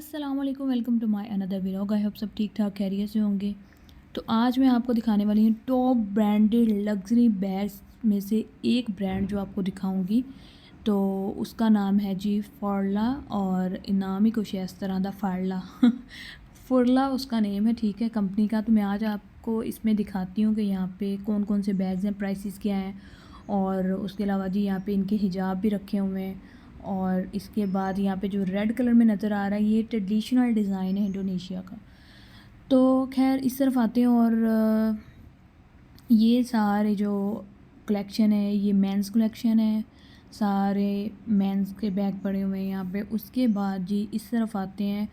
अस्सलाम वालेकुम, welcome to my another vlog. I hope सब ठीक ठाक खैरियत से होंगे। तो आज मैं आपको दिखाने वाली हूँ टॉप ब्रांडेड लग्जरी बैग्स में से एक ब्रांड जो आपको दिखाऊंगी। तो उसका नाम है जी फॉर्ला, और नाम ही कुछ है इस तरह दा, फार्ला फुरला उसका नेम है, ठीक है, कंपनी का। तो मैं आज आपको इसमें दिखाती हूँ कि यहाँ पे कौन कौन से बैग्स हैं, प्राइसेस क्या हैं, और उसके अलावा जी यहाँ पे इनके हिजाब भी रखे हुए हैं। और इसके बाद यहाँ पे जो रेड कलर में नज़र आ रहा है ये ट्रेडिशनल डिज़ाइन है इंडोनेशिया का। तो खैर इस तरफ आते हैं, और ये सारे जो कलेक्शन है ये मेंस कलेक्शन है, सारे मेंस के बैग पड़े हुए हैं यहाँ पे। उसके बाद जी इस तरफ आते हैं,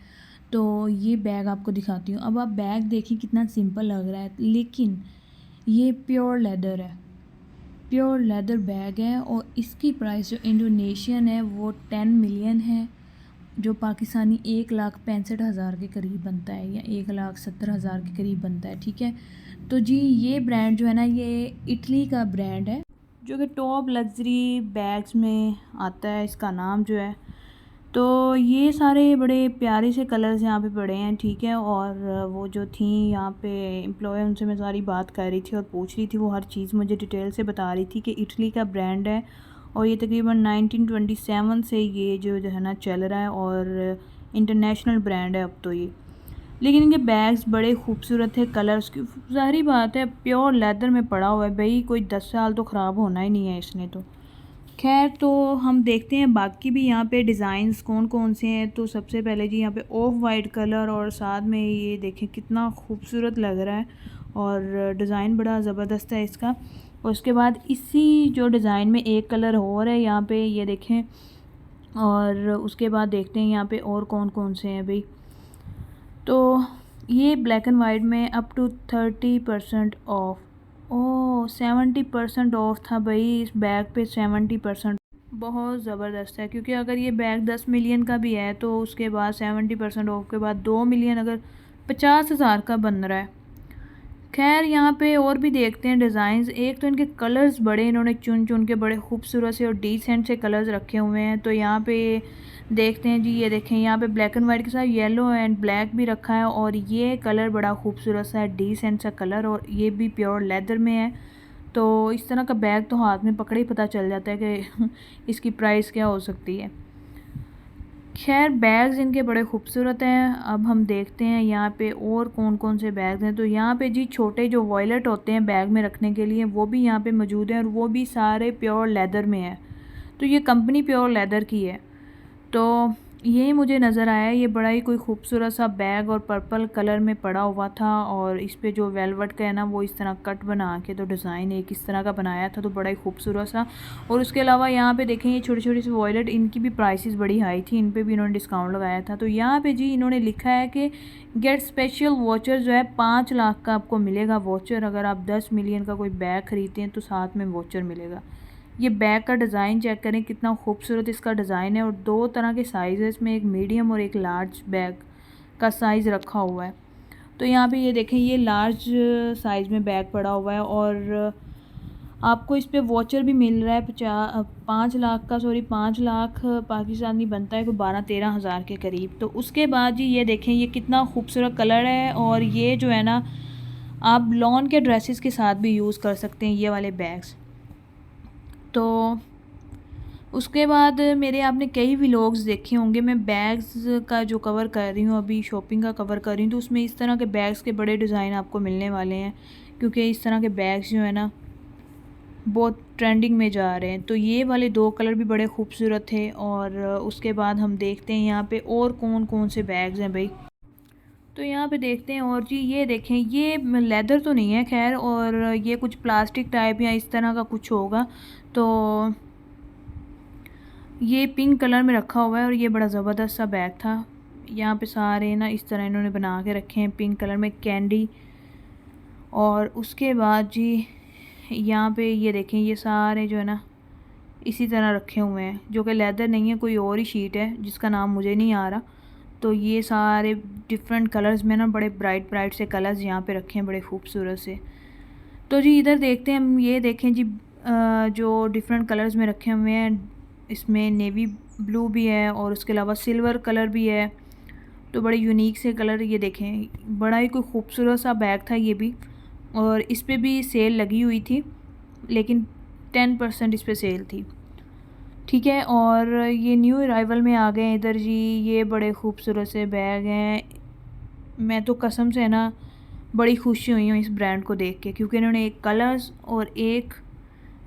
तो ये बैग आपको दिखाती हूँ। अब आप बैग देखिए कितना सिंपल लग रहा है, लेकिन ये प्योर लेदर है, प्योर लेदर बैग है। और इसकी प्राइस जो इंडोनेशियन है वो 10 मिलियन है, जो पाकिस्तानी 1,65,000 के करीब बनता है, या 1,70,000 के करीब बनता है, ठीक है। तो जी ये ब्रांड जो है ना, ये इटली का ब्रांड है, जो कि टॉप लग्जरी बैग्स में आता है। इसका नाम जो है, तो ये सारे बड़े प्यारे से कलर्स यहाँ पे पड़े हैं, ठीक है। और वो जो थी यहाँ पे एम्प्लॉय, उनसे मैं सारी बात कर रही थी और पूछ रही थी, वो हर चीज़ मुझे डिटेल से बता रही थी कि इटली का ब्रांड है, और ये तकरीबन 1927 से ये जो है ना चल रहा है, और इंटरनेशनल ब्रांड है अब तो ये। लेकिन इनके बैग्स बड़े खूबसूरत है, कलर्स की ज़ाहिर बात है, प्योर लेदर में पड़ा हुआ है भाई, कोई 10 साल तो ख़राब होना ही नहीं है इसने तो। खैर, तो हम देखते हैं बाकी भी यहाँ पे डिज़ाइंस कौन कौन से हैं। तो सबसे पहले जी यहाँ पे ऑफ वाइट कलर, और साथ में ये देखें कितना खूबसूरत लग रहा है, और डिज़ाइन बड़ा ज़बरदस्त है इसका। और उसके बाद इसी जो डिज़ाइन में एक कलर और है यहाँ पे, ये देखें। और उसके बाद देखते हैं यहाँ पे और कौन कौन से हैं भाई। तो ये ब्लैक एंड वाइट में up to 30% off, oh 70% off था भाई इस बैग पे, 70%। बहुत ज़बरदस्त है, क्योंकि अगर ये बैग 10 मिलियन का भी है तो उसके बाद 70% ऑफ के बाद 2 मिलियन, अगर 50,000 का बन रहा है। खैर यहाँ पे और भी देखते हैं डिज़ाइंस। एक तो इनके कलर्स बड़े, इन्होंने चुन चुन के बड़े खूबसूरत से और डिसेंट से कलर्स रखे हुए हैं। तो यहाँ पे देखते हैं जी, ये देखें यहाँ पे ब्लैक एंड वाइट के साथ येलो एंड ब्लैक भी रखा है, और ये कलर बड़ा खूबसूरत सा है, डिसेंट सा कलर, और ये भी प्योर लेदर में है। तो इस तरह का बैग तो हाथ में पकड़े ही पता चल जाता है कि इसकी प्राइस क्या हो सकती है। खैर बैग्स इनके बड़े खूबसूरत हैं। अब हम देखते हैं यहाँ पे और कौन कौन से बैग्स हैं। तो यहाँ पे जी छोटे जो वॉयलेट होते हैं बैग में रखने के लिए, वो भी यहाँ पे मौजूद हैं, और वो भी सारे प्योर लेदर में है। तो ये कंपनी प्योर लेदर की है। तो ये मुझे नज़र आया, ये बड़ा ही कोई खूबसूरत सा बैग और पर्पल कलर में पड़ा हुआ था, और इस पे जो वेलवेट का है ना वो इस तरह कट बना के, तो डिज़ाइन एक इस तरह का बनाया था, तो बड़ा ही खूबसूरत सा। और उसके अलावा यहाँ पे देखें ये छोटी छोटी सी वॉयलेट, इनकी भी प्राइसेस बड़ी हाई थी, इन पे भी इन्होंने डिस्काउंट लगाया था। तो यहाँ पे जी इन्होंने लिखा है कि गेट स्पेशल वॉचर जो है 5 लाख का आपको मिलेगा वॉचर, अगर आप 10 मिलियन का कोई बैग ख़रीदते हैं तो साथ में वॉचर मिलेगा। ये बैग का डिज़ाइन चेक करें कितना खूबसूरत इसका डिज़ाइन है, और 2 तरह के साइज़ है इसमें, एक मीडियम और एक लार्ज बैग का साइज़ रखा हुआ है। तो यहाँ पे ये देखें ये लार्ज साइज़ में बैग पड़ा हुआ है, और आपको इस पे वॉचर भी मिल रहा है 5 लाख का, सॉरी 5 लाख पाकिस्तानी बनता है कोई 12-13 हज़ार के करीब। तो उसके बाद जी ये देखें ये कितना खूबसूरत कलर है, और ये जो है ना आप लॉन के ड्रेसेस के साथ भी यूज़ कर सकते हैं ये वाले बैग्स। तो उसके बाद मेरे आपने कई व्लॉग्स देखे होंगे, मैं बैग्स का जो कवर कर रही हूँ, अभी शॉपिंग का कवर कर रही हूँ, तो उसमें इस तरह के बैग्स के बड़े डिज़ाइन आपको मिलने वाले हैं, क्योंकि इस तरह के बैग्स जो है ना बहुत ट्रेंडिंग में जा रहे हैं। तो ये वाले 2 कलर भी बड़े खूबसूरत थे। और उसके बाद हम देखते हैं यहाँ पे और कौन कौन से बैग्स हैं भाई। तो यहाँ पे देखते हैं, और जी ये देखें ये लेदर तो नहीं है खैर, और ये कुछ प्लास्टिक टाइप या इस तरह का कुछ होगा। तो ये पिंक कलर में रखा हुआ है, और ये बड़ा ज़बरदस्त सा बैग था। यहाँ पे सारे ना इस तरह इन्होंने बना के रखे हैं पिंक कलर में, कैंडी। और उसके बाद जी यहाँ पे ये देखें ये सारे जो है ना इसी तरह रखे हुए हैं, जो कि लेदर नहीं है, कोई और ही शीट है जिसका नाम मुझे नहीं आ रहा। तो ये सारे डिफरेंट कलर्स में ना बड़े ब्राइट ब्राइट से कलर्स यहाँ पे रखे हैं, बड़े खूबसूरत से। तो जी इधर देखते हैं हम, ये देखें जी जो डिफरेंट कलर्स में रखे हुए हैं, इसमें नेवी ब्लू भी है, और उसके अलावा सिल्वर कलर भी है, तो बड़े यूनिक से कलर, ये देखें बड़ा ही कोई खूबसूरत सा बैग था ये भी। और इस पे भी सेल लगी हुई थी, लेकिन 10% इस पे सेल थी। ठीक है, और ये न्यू अराइवल में आ गए हैं इधर जी। ये बड़े खूबसूरत से बैग हैं। मैं तो कसम से ना बड़ी खुशी हुई हूँ इस ब्रांड को देख के, क्योंकि इन्होंने एक कलर्स और एक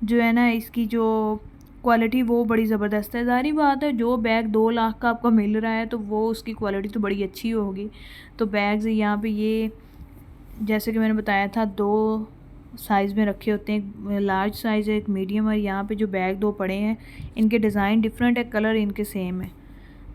जो है ना इसकी जो क्वालिटी वो बड़ी ज़बरदस्त है। ज़ाहिर बात है, जो बैग 2 लाख का आपको मिल रहा है तो वो उसकी क्वालिटी तो बड़ी अच्छी होगी। तो बैग्स यहाँ पे ये जैसे कि मैंने बताया था 2 साइज़ में रखे होते हैं, एक लार्ज साइज़ है, एक मीडियम। और यहाँ पे जो बैग 2 पड़े हैं इनके डिज़ाइन डिफरेंट है, कलर इनके सेम है।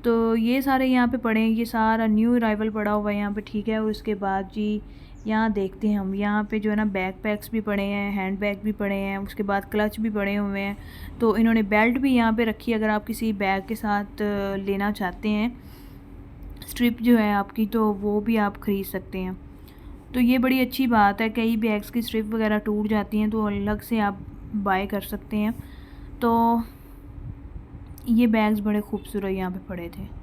तो ये सारे यहाँ पे पड़े हैं, ये सारा न्यू अराइवल पड़ा हुआ है यहाँ पे। ठीक है, और उसके बाद जी यहाँ देखते हैं हम, यहाँ पे जो है ना बैक पैक्स भी पड़े हैं, हैंड बैग भी पड़े हैं, उसके बाद क्लच भी पड़े हुए हैं। तो इन्होंने बेल्ट भी यहाँ पे रखी है, अगर आप किसी बैग के साथ लेना चाहते हैं स्ट्रिप जो है आपकी, तो वो भी आप ख़रीद सकते हैं। तो ये बड़ी अच्छी बात है, कई बैग्स की स्ट्रिप वगैरह टूट जाती हैं तो अलग से आप बाय कर सकते हैं। तो ये बैग्स बड़े खूबसूरत यहाँ पे पड़े थे।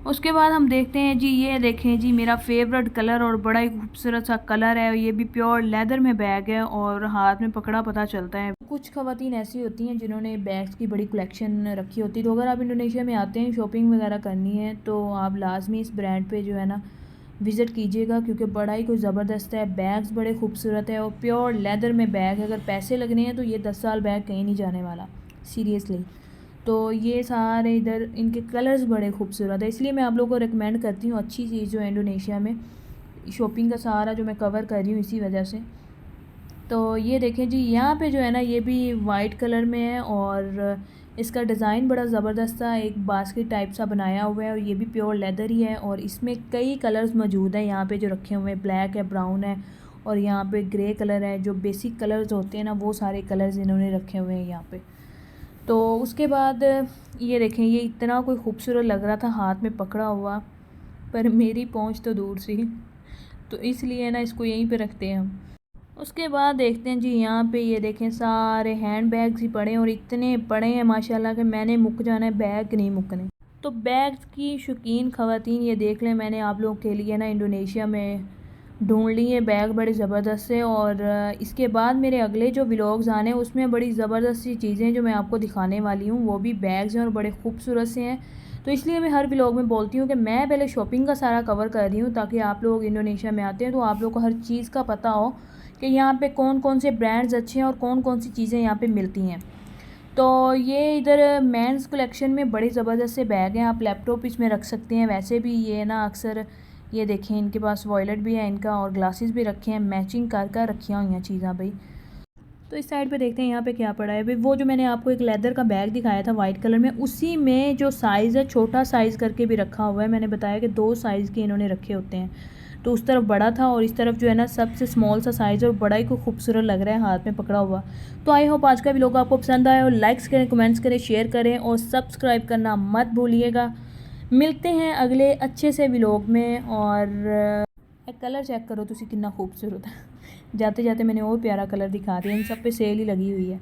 उसके बाद हम देखते हैं जी, ये देखें जी मेरा फेवरेट कलर और बड़ा ही खूबसूरत सा कलर है। ये भी प्योर लेदर में बैग है और हाथ में पकड़ा पता चलता है। कुछ ख़वातीन ऐसी होती हैं जिन्होंने बैग्स की बड़ी कलेक्शन रखी होती है। तो अगर आप इंडोनेशिया में आते हैं शॉपिंग वगैरह करनी है तो आप लाजमी इस ब्रांड पे जो है ना विज़िट कीजिएगा, क्योंकि बड़ा ही कोई ज़बरदस्त है, बैग्स बड़े खूबसूरत है और प्योर लेदर में बैग है। अगर पैसे लगने हैं तो ये 10 साल बैग कहीं नहीं जाने वाला, सीरियसली। तो ये सारे इधर इनके कलर्स बड़े खूबसूरत है, इसलिए मैं आप लोगों को रिकमेंड करती हूँ अच्छी चीज़ जो है इंडोनेशिया में। शॉपिंग का सारा जो मैं कवर कर रही हूँ इसी वजह से। तो ये देखें जी, यहाँ पे जो है ना ये भी वाइट कलर में है और इसका डिज़ाइन बड़ा ज़बरदस्त सा एक बास्केट टाइप सा बनाया हुआ है और ये भी प्योर लेदर ही है। और इसमें कई कलर्स मौजूद हैं यहाँ पे जो रखे हुए हैं, ब्लैक है, ब्राउन है और यहाँ पे ग्रे कलर है। जो बेसिक कलर्स होते हैं ना वो सारे कलर्स इन्होंने रखे हुए हैं यहाँ पे। तो उसके बाद ये देखें, ये इतना कोई खूबसूरत लग रहा था हाथ में पकड़ा हुआ, पर मेरी पहुंच तो दूर सी, तो इसलिए ना इसको यहीं पे रखते हैं हम। उसके बाद देखते हैं जी, यहाँ पे ये देखें सारे हैंड बैग्स ही पड़े हैं और इतने पड़े हैं माशाल्लाह कि मैंने मुक जाना है, बैग नहीं मुकने। तो बैग्स की शौकीन ख़वातीन ये देख लें, मैंने आप लोगों के लिए ना इंडोनेशिया में ढूंढ लिए बैग बड़े ज़बरदस्त से। और इसके बाद मेरे अगले जो व्लॉग्स आने हैं उसमें बड़ी ज़बरदस्त सी चीज़ें जो मैं आपको दिखाने वाली हूँ, वो भी बैग्स हैं और बड़े खूबसूरत से हैं। तो इसलिए मैं हर व्लॉग में बोलती हूँ कि मैं पहले शॉपिंग का सारा कवर कर रही हूँ, ताकि आप लोग इंडोनेशिया में आते हैं तो आप लोग को हर चीज़ का पता हो कि यहाँ पे कौन कौन से ब्रांड्स अच्छे हैं और कौन कौन सी चीज़ें यहाँ पे मिलती हैं। तो ये इधर मेंस कलेक्शन में बड़े ज़बरदस्त से बैग हैं, आप लैपटॉप इसमें रख सकते हैं। वैसे भी ये ना अक्सर ये देखें इनके पास वॉलेट भी है इनका और ग्लासेस भी रखे हैं, मैचिंग कर कर रखी हुई हैं चीज़ें भाई। तो इस साइड पे देखते हैं यहाँ पे क्या पड़ा है भाई। वो जो मैंने आपको एक लेदर का बैग दिखाया था वाइट कलर में, उसी में जो साइज़ है छोटा साइज़ करके भी रखा हुआ है। मैंने बताया कि 2 साइज़ के इन्होंने रखे होते हैं, तो उस तरफ बड़ा था और इस तरफ जो है ना सबसे स्मॉल सा साइज़ और बड़ा ही को खूबसूरत लग रहा है हाथ में पकड़ा हुआ। तो आई होप आज का व्लॉग आपको पसंद आया और लाइक्स करें, कमेंट्स करें, शेयर करें और सब्सक्राइब करना मत भूलिएगा। मिलते हैं अगले अच्छे से व्लॉग में। और कलर चेक करो तुसी कितना खूबसूरत है। जाते जाते मैंने और प्यारा कलर दिखा दिया, इन सब पे सेल ही लगी हुई है।